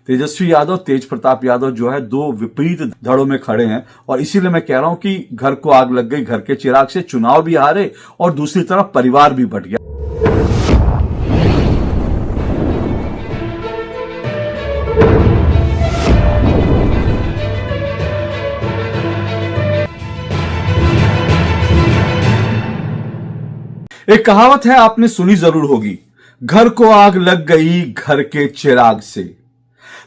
तेजस्वी यादव, तेज प्रताप यादव जो है दो विपरीत धड़ों में खड़े हैं। और इसीलिए मैं कह रहा हूं कि घर को आग लग गई घर के चिराग से, चुनाव भी हारे और दूसरी तरफ परिवार भी बट गया। एक कहावत है, आपने सुनी जरूर होगी, घर को आग लग गई घर के चिराग से।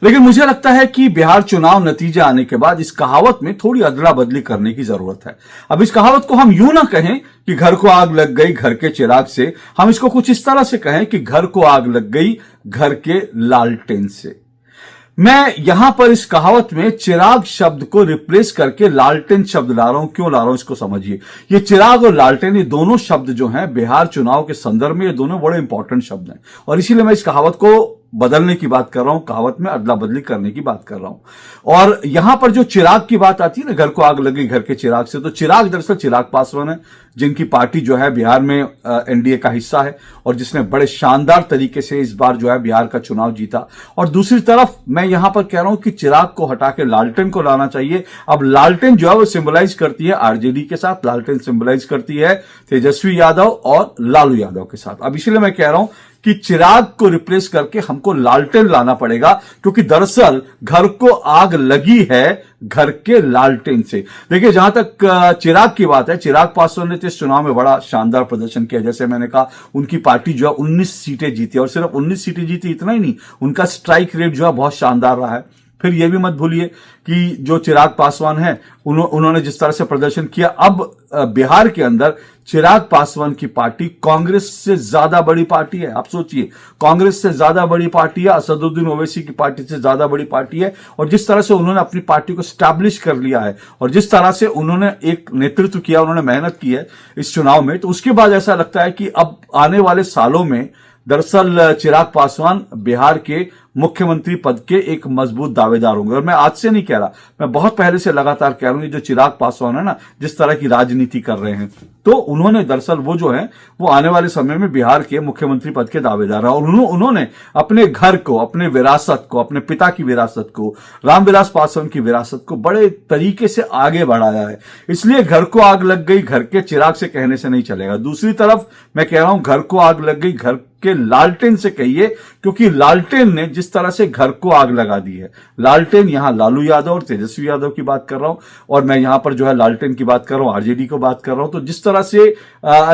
लेकिन मुझे लगता है कि बिहार चुनाव नतीजे आने के बाद इस कहावत में थोड़ी अदला बदली करने की जरूरत है। अब इस कहावत को हम यूं ना कहें कि घर को आग लग गई घर के चिराग से, हम इसको कुछ इस तरह से कहें कि घर को आग लग गई घर के लालटेन से। मैं यहां पर इस कहावत में चिराग शब्द को रिप्लेस करके लालटेन शब्द ला रहा हूं। क्यों ला रहा हूं इसको समझिए। ये चिराग और लालटेन, ये दोनों शब्द जो हैं बिहार चुनाव के संदर्भ में, ये दोनों बड़े इंपॉर्टेंट शब्द हैं और इसीलिए मैं इस कहावत को बदलने की बात कर रहा हूं, कहावत में अदला बदली करने की बात कर रहा हूं। और यहां पर जो चिराग की बात आती है ना, घर को आग लगी घर के चिराग से, तो चिराग दरअसल चिराग पासवान है, जिनकी पार्टी जो है बिहार में एनडीए का हिस्सा है और जिसने बड़े शानदार तरीके से इस बार जो है बिहार का चुनाव जीता। और दूसरी तरफ मैं यहां पर कह रहा हूं कि चिराग को हटा के लालटेन को लाना चाहिए। अब लालटेन जो है वो सिंबलाइज करती है आरजेडी के साथ, लालटेन सिंबलाइज करती है तेजस्वी यादव और लालू यादव के साथ। अब इसलिए मैं कह रहा हूं कि चिराग को रिप्लेस करके हमको लालटेन लाना पड़ेगा, क्योंकि दरअसल घर को आग लगी है घर के लालटेन से। देखिए, जहां तक चिराग की बात है, चिराग पासवान ने तो इस चुनाव में बड़ा शानदार प्रदर्शन किया। जैसे मैंने कहा, उनकी पार्टी जो है 19 सीटें जीती और सिर्फ 19 सीटें जीती इतना ही नहीं, उनका स्ट्राइक रेट जो है बहुत शानदार रहा है। फिर यह भी मत भूलिए कि जो चिराग पासवान है उन्होंने जिस तरह से प्रदर्शन किया, अब बिहार के अंदर चिराग पासवान की पार्टी कांग्रेस से ज्यादा बड़ी पार्टी है। आप सोचिए, कांग्रेस से ज्यादा बड़ी पार्टी है, असदुद्दीन ओवैसी की पार्टी से ज्यादा बड़ी पार्टी है। और जिस तरह से उन्होंने अपनी पार्टी को स्टैब्लिश कर लिया है और जिस तरह से उन्होंने एक नेतृत्व किया, उन्होंने मेहनत की है इस चुनाव में, तो उसके बाद ऐसा लगता है कि अब आने वाले सालों में दरअसल चिराग पासवान बिहार के मुख्यमंत्री पद के एक मजबूत दावेदार होंगे। और मैं आज से नहीं कह रहा, मैं बहुत पहले से लगातार कह रहा हूं, जो चिराग पासवान है ना, जिस तरह की राजनीति कर रहे हैं, तो उन्होंने दरअसल वो जो है वो आने वाले समय में बिहार के मुख्यमंत्री पद के दावेदार है। और उन्होंने अपने घर को, अपने विरासत को, अपने पिता की विरासत को, रामविलास पासवान की विरासत को बड़े तरीके से आगे बढ़ाया है। इसलिए घर को आग लग गई घर के चिराग से कहने से नहीं चलेगा। दूसरी तरफ मैं कह रहा हूं, घर को आग लग गई घर के लालटेन से कहिए, क्योंकि लालटेन ने जिस तरह से घर को आग लगा दी है, लालटेन यहां लालू यादव और तेजस्वी यादव की बात कर रहा हूं, और मैं यहां पर जो है लालटेन की बात कर रहा हूं, आरजेडी को बात कर रहा हूं। तो जिस तरह से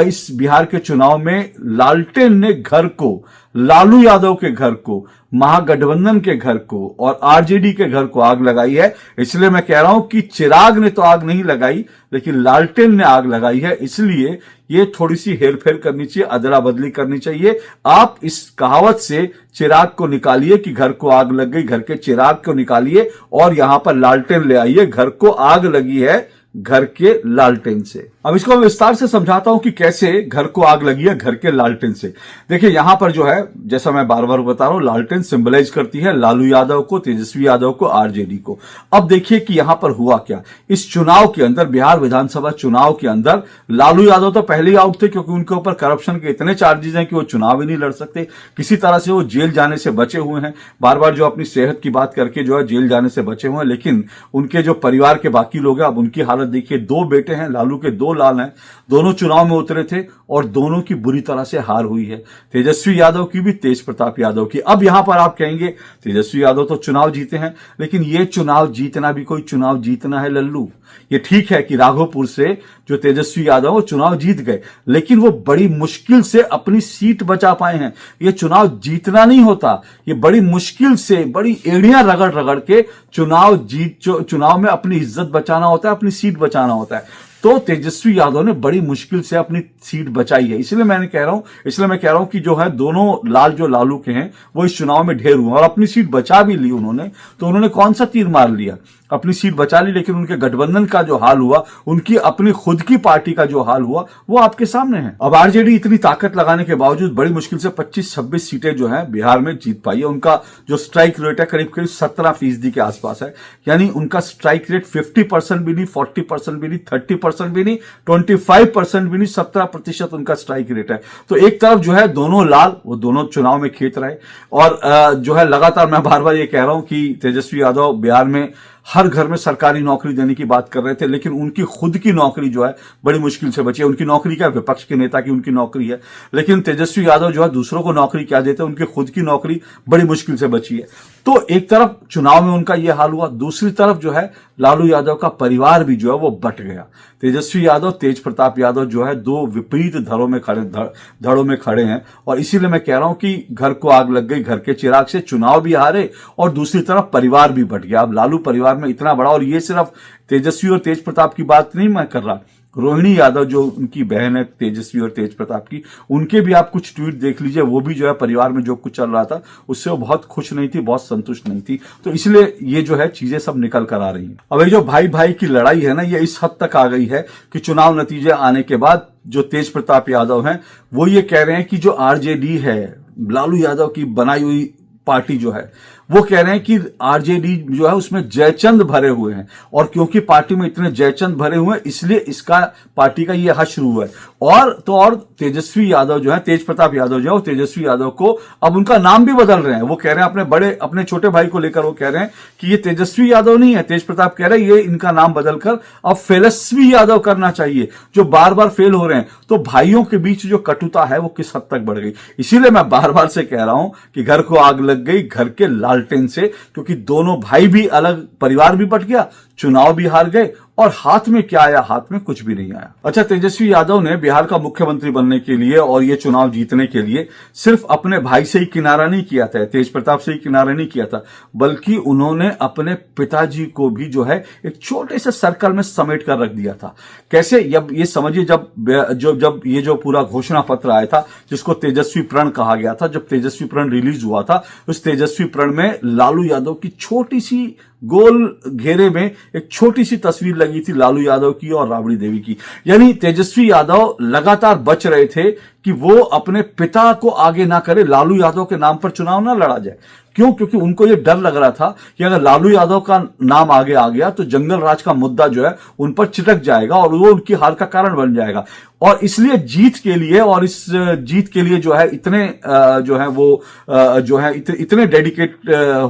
इस बिहार के चुनाव में लालटेन ने घर को, लालू यादव के घर को, महागठबंधन के घर को और आरजेडी के घर को आग लगाई है, इसलिए मैं कह रहा हूं कि चिराग ने तो आग नहीं लगाई, लेकिन लालटेन ने आग लगाई है। इसलिए ये थोड़ी सी हेरफेर करनी चाहिए, अदला बदली करनी चाहिए। आप इस कहावत से चिराग को निकालिए कि घर को आग लग गई घर के चिराग को निकालिए और यहां पर लालटेन ले आइए, घर को आग लगी है घर के लालटेन से। अब इसको मैं विस्तार से समझाता हूं कि कैसे घर को आग लगी है घर के लालटेन से। देखिए, यहां पर जो है, जैसा मैं बार बार बता रहा हूं, लालटेन सिंबलाइज करती है लालू यादव को, तेजस्वी यादव को, आरजेडी को। अब देखिए कि यहां पर हुआ क्या। इस चुनाव के अंदर, बिहार विधानसभा चुनाव के अंदर, लालू यादव तो पहले ही आउट थे, क्योंकि उनके ऊपर करप्शन के इतने चार्जेस हैं कि वो चुनाव ही नहीं लड़ सकते। किसी तरह से वो जेल जाने से बचे हुए हैं, बार बार जो अपनी सेहत की बात करके जो है जेल जाने से बचे हुए हैं। लेकिन उनके जो परिवार के बाकी लोग हैं, अब उनकी हालत देखिए। 2 बेटे हैं लालू के, 2 लाल हैं, दोनों चुनाव में उतरे थे और दोनों की बुरी तरह से हार हुई है, तेजस्वी यादव की भी, तेज प्रताप यादव की। अब यहां पर आप कहेंगे तेजस्वी यादव तो चुनाव जीते हैं, लेकिन ये चुनाव जीतना भी कोई चुनाव जीतना है लल्लू। ये ठीक है कि राघोपुर से जो तेजस्वी यादव वो चुनाव जीत गए, लेकिन वो बड़ी मुश्किल से अपनी सीट बचा पाए हैं। ये चुनाव जीतना नहीं होता, ये बड़ी मुश्किल से, बड़ी एड़ियां रगड़ रगड़ के चुनाव में अपनी इज्जत बचाना होता है, अपनी सीट बचाना होता है। तो तेजस्वी यादव ने बड़ी मुश्किल से अपनी सीट बचाई है। इसलिए मैं कह रहा हूं कि जो है दोनों लाल जो लालू के हैं वो इस चुनाव में ढेर हुए और अपनी सीट बचा भी ली उन्होंने। तो उन्होंने कौन सा तीर मार लिया? अपनी सीट बचा ली, लेकिन उनके गठबंधन का जो हाल हुआ, उनकी अपनी खुद की पार्टी का जो हाल हुआ, वो आपके सामने है। अब आरजेडी इतनी ताकत लगाने के बावजूद बड़ी मुश्किल से 25-26 सीटें जो है बिहार में जीत पाई है। उनका जो स्ट्राइक रेट है करीब करीब 17% के आसपास है, यानी उनका स्ट्राइक रेट 50% भी नहीं, 40% भी नहीं, 30% भी नहीं, 25% भी नहीं, 17% उनका स्ट्राइक रेट है। तो एक तरफ जो है दोनों लाल, वो दोनों चुनाव में खेत रहे, और जो है लगातार मैं बार बार ये कह रहा हूं कि तेजस्वी यादव बिहार में हर घर में सरकारी नौकरी देने की बात कर रहे थे, लेकिन उनकी खुद की नौकरी जो है बड़ी मुश्किल से बची है। उनकी नौकरी क्या, विपक्ष के नेता की उनकी नौकरी है, लेकिन तेजस्वी यादव जो है दूसरों को नौकरी क्या देते हैं, उनकी खुद की नौकरी बड़ी मुश्किल से बची है। तो एक तरफ चुनाव में उनका यह हाल हुआ, दूसरी तरफ जो है लालू यादव का परिवार भी जो है वो बट गया। तेजस्वी यादव, तेज प्रताप यादव जो है दो विपरीत धड़ों में खड़े हैं, और इसीलिए मैं कह रहा हूं कि घर को आग लग गई घर के चिराग से, चुनाव भी हारे और दूसरी तरफ परिवार भी बट गया। अब लालू परिवार में इतना बड़ा, और ये सिर्फ तेजस्वी और तेज प्रताप की बात नहीं मैं कर रहा, रोहिणी यादव जो उनकी बहन है तेजस्वी और तेज प्रताप की, उनके भी आप कुछ ट्वीट देख लीजिए, वो भी जो है परिवार में जो कुछ चल रहा था उससे वो बहुत खुश नहीं थी, बहुत संतुष्ट नहीं थी। तो इसलिए ये जो है चीजें सब निकल कर आ रही हैं। अब ये जो भाई भाई की लड़ाई है ना, ये इस हद तक आ गई है कि चुनाव नतीजे आने के बाद जो तेज प्रताप यादव हैं वो ये कह रहे हैं कि जो आरजेडी है, लालू यादव की बनाई हुई पार्टी जो है, वो कह रहे हैं कि आरजेडी जो है उसमें जयचंद भरे हुए हैं, और क्योंकि पार्टी में इतने जयचंद भरे हुए हैं इसलिए इसका पार्टी का ये हश्र शुरू है। और तेजस्वी यादव जो है, तेज प्रताप यादव जो है, वो तेजस्वी यादव को अब उनका नाम भी बदल रहे हैं। वो कह रहे हैं अपने छोटे भाई को लेकर वो कह रहे हैं कि ये तेजस्वी यादव नहीं है, तेज प्रताप कह रहे हैं ये इनका नाम बदलकर अब फेलस्वी यादव करना चाहिए, जो बार बार फेल हो रहे हैं। तो भाइयों के बीच जो कटुता है वो किस हद तक बढ़ गई। इसीलिए मैं बार बार से कह रहा हूं कि घर को आग लग गई घर के लालटेन से, क्योंकि दोनों भाई भी अलग, परिवार भी बट गया, चुनाव भी हार गए, और हाथ में क्या आया, हाथ में कुछ भी नहीं आया। अच्छा, तेजस्वी यादव ने बिहार का मुख्यमंत्री बनने के लिए और ये चुनाव जीतने के लिए सिर्फ अपने भाई से ही किनारा नहीं किया था, तेज प्रताप से ही किनारा नहीं किया था, बल्कि उन्होंने अपने पिताजी को भी जो है एक छोटे से सर्कल में समेट कर रख दिया था। कैसे, जब ये समझिए, जब ये जो पूरा घोषणा पत्र आया था जिसको तेजस्वी प्रण कहा गया था, जब तेजस्वी प्रण रिलीज हुआ था, उस तेजस्वी प्रण में लालू यादव की छोटी सी गोल घेरे में एक छोटी सी तस्वीर लगी थी, लालू यादव की और राबड़ी देवी की। यानी तेजस्वी यादव लगातार बच रहे थे कि वो अपने पिता को आगे ना करे, लालू यादव के नाम पर चुनाव ना लड़ा जाए। क्यों? क्योंकि उनको ये डर लग रहा था कि अगर लालू यादव का नाम आगे आ गया तो जंगल राज का मुद्दा जो है उन पर चिटक जाएगा और वो उनकी हार का कारण बन जाएगा। और इसलिए जीत के लिए, और इस जीत के लिए जो है इतने जो है वो जो है इतने डेडिकेट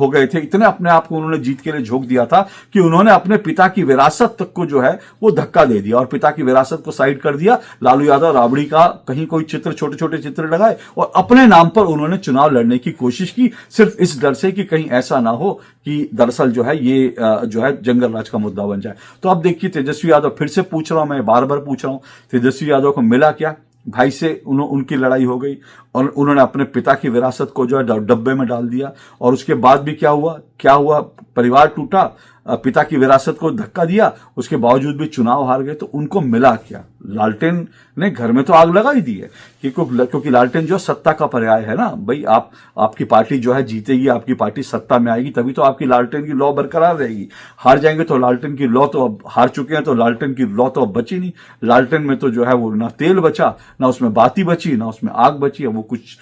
हो गए थे, इतने अपने आप को उन्होंने जीत के लिए झोंक दिया था कि उन्होंने अपने पिता की विरासत तक को जो है वो धक्का दे दिया और पिता की विरासत को साइड कर दिया। लालू यादव राबड़ी का कहीं कोई चित्र, छोटे छोटे चित्र लगाए और अपने नाम पर उन्होंने चुनाव लड़ने की कोशिश की, सिर्फ इस डर से कि कहीं ऐसा ना हो कि दरअसल जो है ये जो है जंगल राज का मुद्दा बन जाए। तो अब देखिए, तेजस्वी यादव, फिर से पूछ रहा हूं, मैं बार बार पूछ रहा हूं, तेजस्वी यादव को मिला क्या? भाई से उनकी लड़ाई हो गई और उन्होंने अपने पिता की विरासत को जो है डब्बे में डाल दिया, और उसके बाद भी क्या हुआ? परिवार टूटा, पिता की विरासत को धक्का दिया, उसके बावजूद भी चुनाव हार गए। तो उनको मिला क्या? लालटेन ने घर में तो आग लगा ही दी है, क्योंकि लालटेन जो सत्ता का पर्याय है ना भाई। आपकी पार्टी जो है जीतेगी, आपकी पार्टी सत्ता में आएगी, तभी तो आपकी लालटेन की लौ बरकरार रहेगी। हार जाएंगे तो लालटेन की लौ, तो अब हार चुके हैं तो लालटेन की लौ तो अब बची नहीं। लालटेन में तो जो है वो ना तेल बचा, ना उसमें बाती बची, ना उसमें आग बची। अब वो कुछ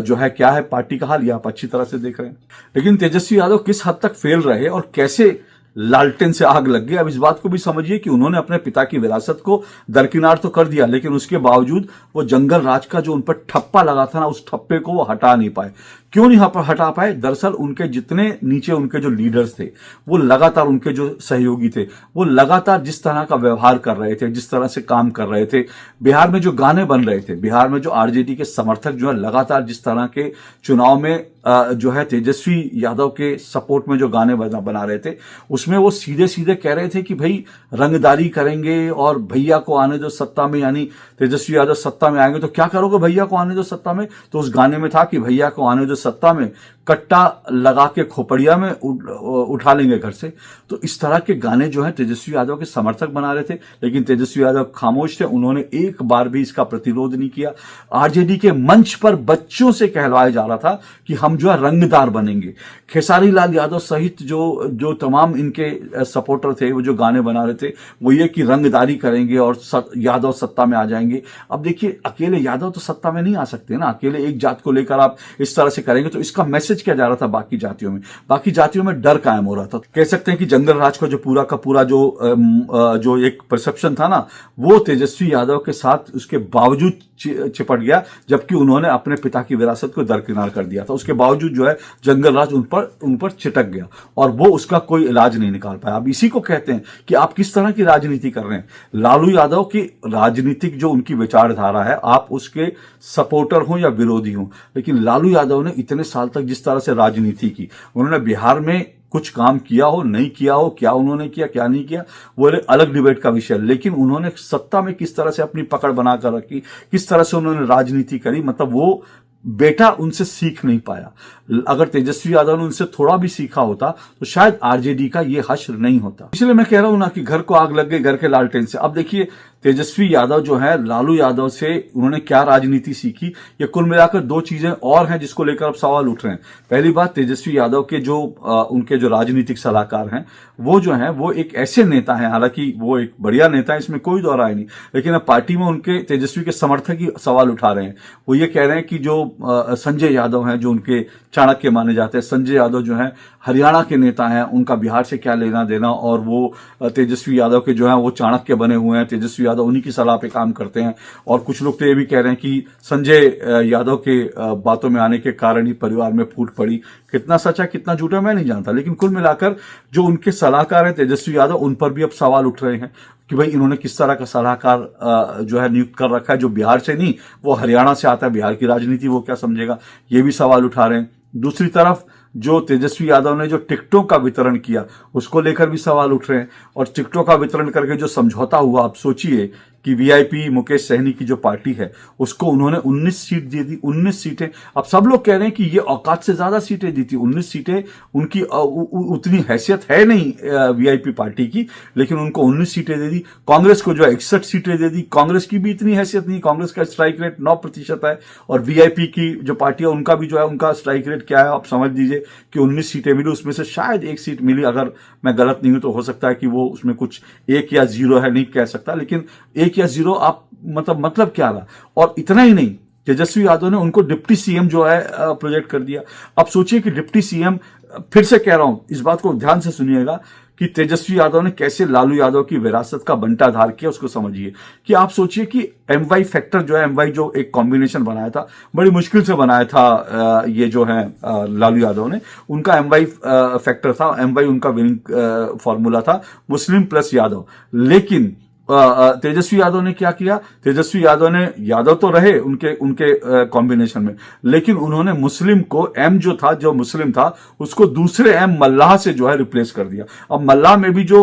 जो है क्या है पार्टी का हाल, ये आप अच्छी तरह से देख रहे हैं। लेकिन तेजस्वी यादव किस हद तक फेल रहे और कैसे लालटेन से आग लग गई, अब इस बात को भी समझिए कि उन्होंने अपने पिता की विरासत को दरकिनार तो कर दिया, लेकिन उसके बावजूद वो जंगल राज का जो उन पर ठप्पा लगा था ना, उस ठप्पे को वो हटा नहीं पाए। क्यों नहीं हटा पाए? दरअसल उनके जितने नीचे उनके जो लीडर्स थे, वो लगातार, उनके जो सहयोगी थे, वो लगातार जिस तरह का व्यवहार कर रहे थे, जिस तरह से काम कर रहे थे, बिहार में जो गाने बन रहे थे, बिहार में जो आरजेडी के समर्थक जो है लगातार जिस तरह के चुनाव में जो है तेजस्वी यादव के सपोर्ट में जो गाने बना रहे थे, उसमें वो सीधे सीधे कह रहे थे कि भाई रंगदारी करेंगे और भैया को आने दो सत्ता में, यानी तेजस्वी यादव सत्ता में आएंगे तो क्या करोगे भैया को आने दो सत्ता में। तो उस गाने में था कि भैया को आने दो सत्ता में कट्टा लगा के खोपड़िया में उठा लेंगे घर से। तो इस तरह के गाने जो है तेजस्वी यादव के समर्थक बना रहे थे, लेकिन तेजस्वी यादव खामोश थे, उन्होंने एक बार भी इसका प्रतिरोध नहीं किया। आरजेडी के मंच पर बच्चों से कहलवाया जा रहा था कि हम जो है रंगदार बनेंगे। खेसारी लाल यादव सहित जो तमाम इनके सपोर्टर थे, वो जो गाने बना रहे थे, वो ये कि रंगदारी करेंगे और यादव सत्ता में आ जाएंगे। अब देखिए, अकेले यादव तो सत्ता में नहीं आ सकते ना, अकेले एक जात को लेकर आप इस तरह से करेंगे तो इसका मैसेज क्या जा रहा था बाकी जातियों में? बाकी जातियों में डर कायम हो रहा था। कह सकते हैं कि जंगल राज का जो पूरा का पूरा जो एक परसेप्शन था ना, वो तेजस्वी यादव के साथ उसके बावजूद चिपट गया, जबकि उन्होंने अपने पिता की विरासत को दरकिनार कर दिया था। उसके बावजूद जो है जंगल राज उन पर चिटक गया और वो उसका कोई इलाज नहीं निकाल पाया। अब इसी को कहते हैं कि आप किस तरह की राजनीति कर रहे हैं। लालू यादव की राजनीतिक जो उनकी विचारधारा है, आप उसके सपोर्टर हो या विरोधी हो, लेकिन लालू यादव ने इतने साल तक जिस तरह से राजनीति की, उन्होंने बिहार में कुछ काम किया हो नहीं किया हो, क्या उन्होंने किया क्या नहीं किया, वो अलग डिबेट का विषय है, लेकिन उन्होंने सत्ता में किस तरह से अपनी पकड़ बनाकर रखी, किस तरह से उन्होंने राजनीति करी, मतलब वो बेटा उनसे सीख नहीं पाया। अगर तेजस्वी यादव ने उनसे थोड़ा भी सीखा होता तो शायद आरजेडी का ये हश्र नहीं होता। इसलिए मैं कह रहा हूं ना कि घर को आग लग गई घर के लालटेन से। अब देखिए, तेजस्वी यादव जो है लालू यादव से उन्होंने क्या राजनीति सीखी, ये कुल मिलाकर दो चीजें और हैं जिसको लेकर अब सवाल उठ रहे हैं। पहली बात, तेजस्वी यादव के उनके जो राजनीतिक सलाहकार हैं, वो जो हैं वो एक ऐसे नेता हैं, हालांकि वो एक बढ़िया नेता है, इसमें कोई दो राय नहीं, लेकिन अब पार्टी में उनके तेजस्वी के समर्थक ही सवाल उठा रहे हैं। वो ये कह रहे हैं कि जो संजय यादव हैं, जो उनके चाणक्य माने जाते हैं, संजय यादव जो है हरियाणा के नेता हैं, उनका बिहार से क्या लेना देना, और वो तेजस्वी यादव के जो है वो चाणक्य बने हुए हैं, तेजस्वी यादव उन्हीं की सलाह पे काम करते हैं। और कुछ लोग तो ये भी कह रहे हैं कि संजय यादव के बातों में आने के कारण ही परिवार में फूट पड़ी। कितना सच है कितना झूठा मैं नहीं जानता, लेकिन कुल मिलाकर जो उनके सलाहकार हैं तेजस्वी यादव, उन पर भी अब सवाल उठ रहे हैं कि भाई इन्होंने किस तरह का सलाहकार जो है नियुक्त कर रखा है, जो बिहार से नहीं, वो हरियाणा से आता है, बिहार की राजनीति वो क्या समझेगा, ये भी सवाल उठा रहे हैं। दूसरी तरफ जो तेजस्वी यादव ने जो टिकटों का वितरण किया, उसको लेकर भी सवाल उठ रहे हैं। और टिकटों का वितरण करके जो समझौता हुआ, आप सोचिए कि वीआईपी मुकेश सहनी की जो पार्टी है, उसको उन्होंने 19 सीट दे दी, 19 सीटें। अब सब लोग कह रहे हैं कि ये औकात से ज्यादा सीटें दी थी, 19 सीटें उनकी उतनी हैसियत है नहीं वीआईपी पार्टी की, लेकिन उनको 19 सीटें दे दी। कांग्रेस को जो है 61 सीटें दे दी, कांग्रेस की भी इतनी हैसियत नहीं, कांग्रेस का स्ट्राइक रेट 9% है, और वीआईपी की जो पार्टी है उनका भी जो है उनका स्ट्राइक रेट क्या है, आप समझ लीजिए कि 19 सीटें मिली, उसमें से शायद 1 सीट मिली, अगर मैं गलत नहीं हूं तो हो सकता है कि वो उसमें कुछ 1 या 0 है, नहीं कह सकता, लेकिन 1 या 0 आप मतलब क्या रहा। और इतना ही नहीं, तेजस्वी यादव ने उनको डिप्टी सीएम जो है प्रोजेक्ट कर दिया। अब सोचिए कि डिप्टी सीएम, फिर से कह रहा हूं, इस बात को ध्यान से सुनिएगा कि तेजस्वी यादव ने कैसे लालू यादव की विरासत का बंटाधार किया, उसको समझिए। कि आप सोचिए कि एमवाई फैक्टर जो है, एमवाई जो एक कॉम्बिनेशन बनाया था, बड़ी मुश्किल से बनाया था ये जो है लालू यादव ने, उनका एमवाई फैक्टर था, एमवाई उनका विनिंग फॉर्मूला था, मुस्लिम प्लस यादव। लेकिन तेजस्वी यादव ने क्या किया, तेजस्वी यादव ने, यादव तो रहे उनके कॉम्बिनेशन में, लेकिन उन्होंने मुस्लिम को, एम जो था, जो मुस्लिम था, उसको दूसरे एम मल्लाह से जो है रिप्लेस कर दिया। अब मल्लाह में भी जो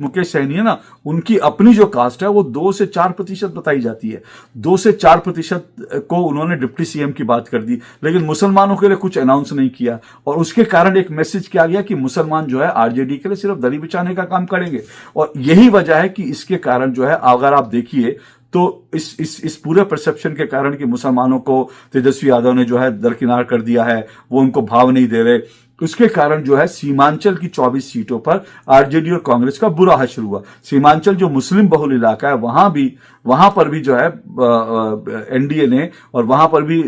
मुकेश सहनी है ना, उनकी अपनी जो कास्ट है वो 2 से 4% बताई जाती है, 2 से 4% को उन्होंने डिप्टी सीएम की बात कर दी, लेकिन मुसलमानों के लिए कुछ अनाउंस नहीं किया। और उसके कारण एक मैसेज किया गया कि मुसलमान जो है आरजेडी के लिए सिर्फ दली बिछाने का काम करेंगे। और यही वजह है कि इसके कारण जो है, अगर आप देखिए तो इस पूरे परसेप्शन के कारण कि मुसलमानों को तेजस्वी यादव ने जो है दरकिनार कर दिया है, वो उनको भाव नहीं दे रहे, उसके कारण जो है सीमांचल की 24 सीटों पर आरजेडी और कांग्रेस का बुरा हश्र हुआ। सीमांचल जो मुस्लिम बहुल इलाका है, वहां पर भी जो है एनडीए ने, और वहां पर भी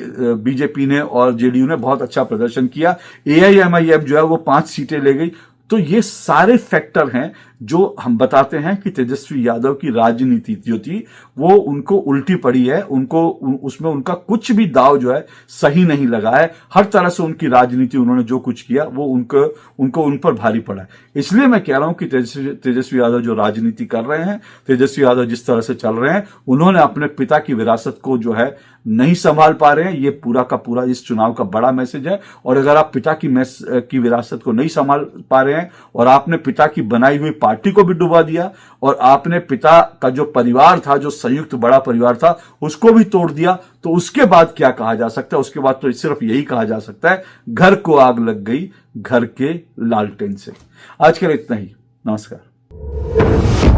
बीजेपी ने और जेडीयू ने बहुत अच्छा प्रदर्शन किया। एआईएमआईएम जो है वो 5 सीटें ले गई। तो ये सारे फैक्टर हैं जो हम बताते हैं कि तेजस्वी यादव की राजनीति जो थी वो उनको उल्टी पड़ी है, उसमें उनका कुछ भी दाव जो है सही नहीं लगा है। हर तरह से उनकी राजनीति, उन्होंने जो कुछ किया वो उनको उन पर भारी पड़ा है। इसलिए मैं कह रहा हूं कि तेजस्वी यादव जो राजनीति कर रहे हैं, तेजस्वी यादव जिस तरह से चल रहे हैं, उन्होंने अपने पिता की विरासत को जो है नहीं संभाल पा रहे हैं, ये पूरा का पूरा इस चुनाव का बड़ा मैसेज है। और अगर आप पिता की विरासत को नहीं संभाल पा रहे हैं और आपने पिता की बनाई हुई पार्टी को भी डुबा दिया और आपने पिता का जो परिवार था, जो संयुक्त बड़ा परिवार था, उसको भी तोड़ दिया, तो उसके बाद क्या कहा जा सकता है? उसके बाद तो सिर्फ यही कहा जा सकता है, घर को आग लग गई घर के लालटेन से। आज के लिए इतना ही। नमस्कार।